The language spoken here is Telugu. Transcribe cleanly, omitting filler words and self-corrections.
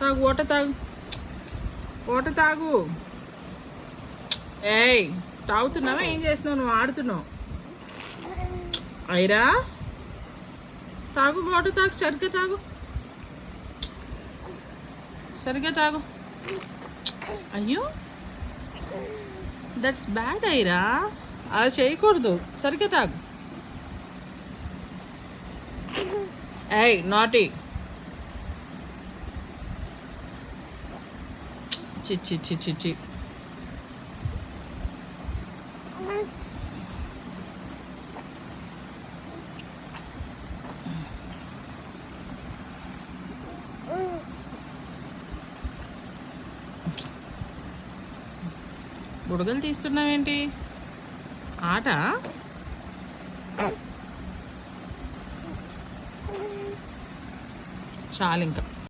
తాగు వాటర్ తాగు, వాటర్ తాగు. ఏయ్ తాగుతున్నావా? ఏం చేస్తున్నావు? నువ్వు ఆడుతున్నావు. ఐరా తాగు, వాటర్ తాగు, సరిగ్గా తాగు, సరిగ్గా తాగు. అయ్యో దట్స్ బ్యాడ్ ఐరా, అలా చేయకూడదు. సరిగ్గా తాగు. ఏయ్ నాటి. చిచ్చి చిచ్చి చిచ్చి. బుడగలు తీస్తున్నావేంటి? ఆట చాలు ఇంకా.